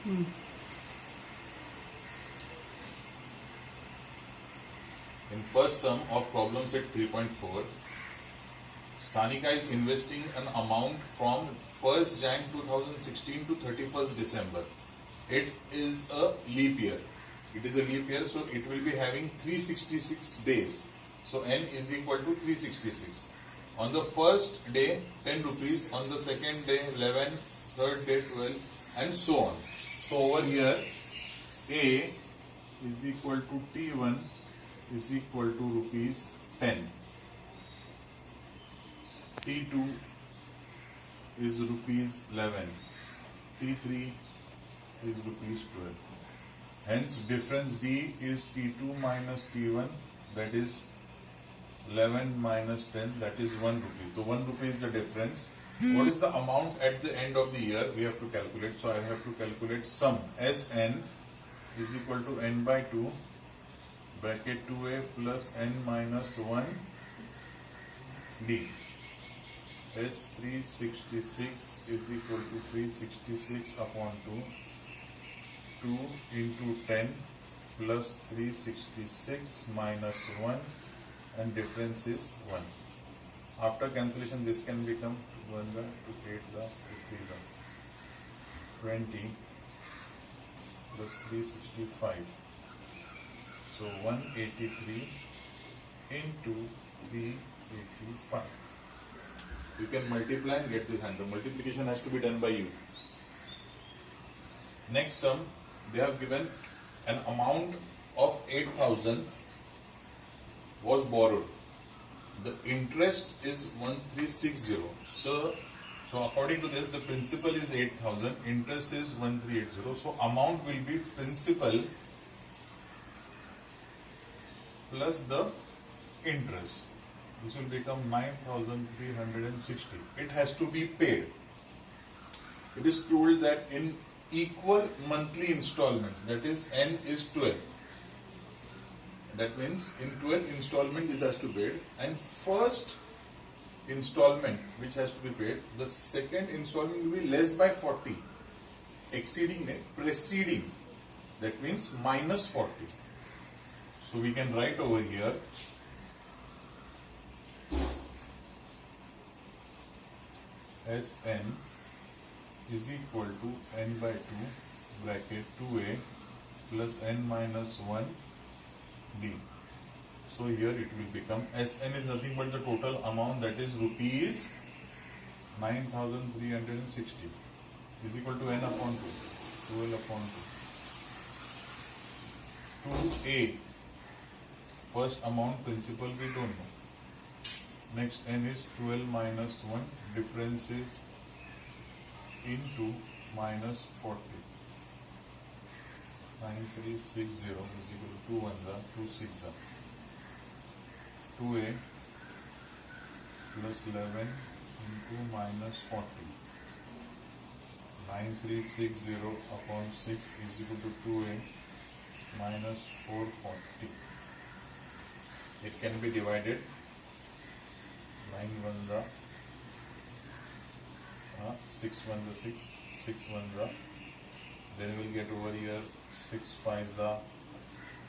In first sum of problem set 3.4, Sanika is investing an amount from 1st Jan 2016 to 31st December. It is a leap year. It is a leap year, so it will be having 366 days. So n is equal to 366. On the first day, 10 rupees. On the second day, 11. Third day, 12, and so on. So over here, A is equal to T1 is equal to rupees 10. T2 is rupees 11. T3 is rupees 12. Hence, difference D is T2 minus T1, that is 11 minus 10, that is 1 rupee. So 1 rupee is the difference. What is the amount at the end of the year? We have to calculate. So I have to calculate sum. Sn is equal to n by 2 bracket 2a plus n minus 1 d. S366 is equal to 366 upon 2. 2 into 10 plus 366 minus 1, and difference is 1. After cancellation, this can become 1 to 8 to 3 20 plus 365. So 183 into 385. You can multiply and get this answer. Multiplication has to be done by you. Next sum, they have given an amount of 8,000 was borrowed. The interest is 1360. So according to this, the principal is 8,000, interest is 1380. So amount will be principal plus the interest. This will become 9,360. It has to be paid. It is told that in equal monthly installments, that is n is 12. That means in 12 installment it has to be paid, and first installment which has to be paid, the second installment will be less by 40, exceeding it, preceding, that means minus 40. So we can write over here Sn is equal to n by 2 bracket 2a plus n minus 1 d. So here it will become Sn is nothing but the total amount, that is rupees 9,360 is equal to n upon 2, 12 upon 2. 2a, first amount principal we don't know. Next n is 12 minus 1, difference is into minus 40. 9360 is equal to 2 1 2 6. 2a plus 11 into minus 40. 9360 upon 6 is equal to 2a minus 440. It can be divided. 9 1 6 1 6, 6 1. Then we will get over here 6 5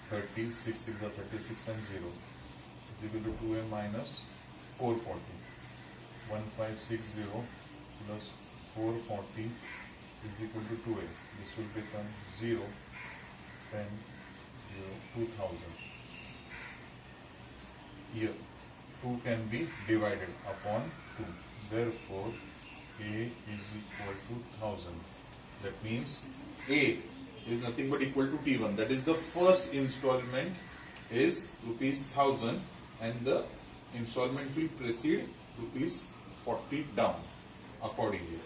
30, 6 6 36, and 0 is equal to 2a minus 440. 1560 plus 440 is equal to 2a. This will become 0, 10, 0, 2000. Here 2 can be divided upon 2. Therefore, A is equal to 1000. That means A is nothing but equal to T1. That is the first installment is rupees 1000, and the installment will precede rupees 40 down accordingly.